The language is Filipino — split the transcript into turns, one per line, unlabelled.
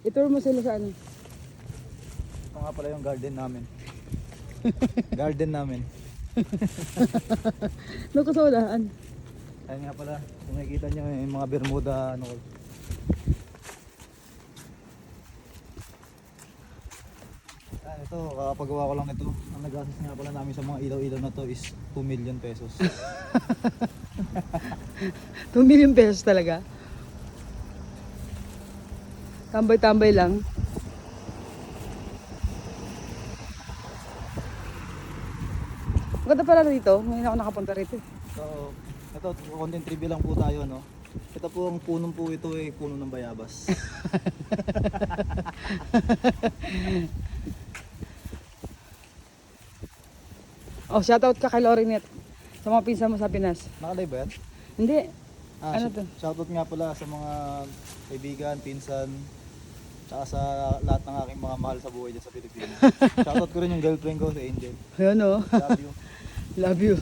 Ituro mo sila sa ano.
Ito nga pala yung garden namin. Garden namin.
Nagkasulaan.
Ayun nga pala, kung nakikita nyo yung mga Bermuda, ano ko. Ayan, ito, kakapagawa ko lang ito. Ang nagastos nga pala namin sa mga ilaw-ilaw na to is 2 million pesos.
2 million pesos talaga. Tambay-tambay lang. Maganda pala rito. Ngayon ako nakapunta rito.
So, ito, content review lang po tayo, no? Ito po ang punong po ito ay puno ng bayabas.
Oh, shoutout ka kay Lorinet. Sa mga pinsan mo sa Pinas.
Nakalive ba yan?
Hindi. Ano to?
Shoutout nga pala sa mga kaibigan, pinsan, tsaka sa lahat ng aking mga mahal sa buhay dyan sa Pilipinas. Shoutout ko rin yung girlfriend ko, si Angel.
Ayun oh.
Love you.
Love you.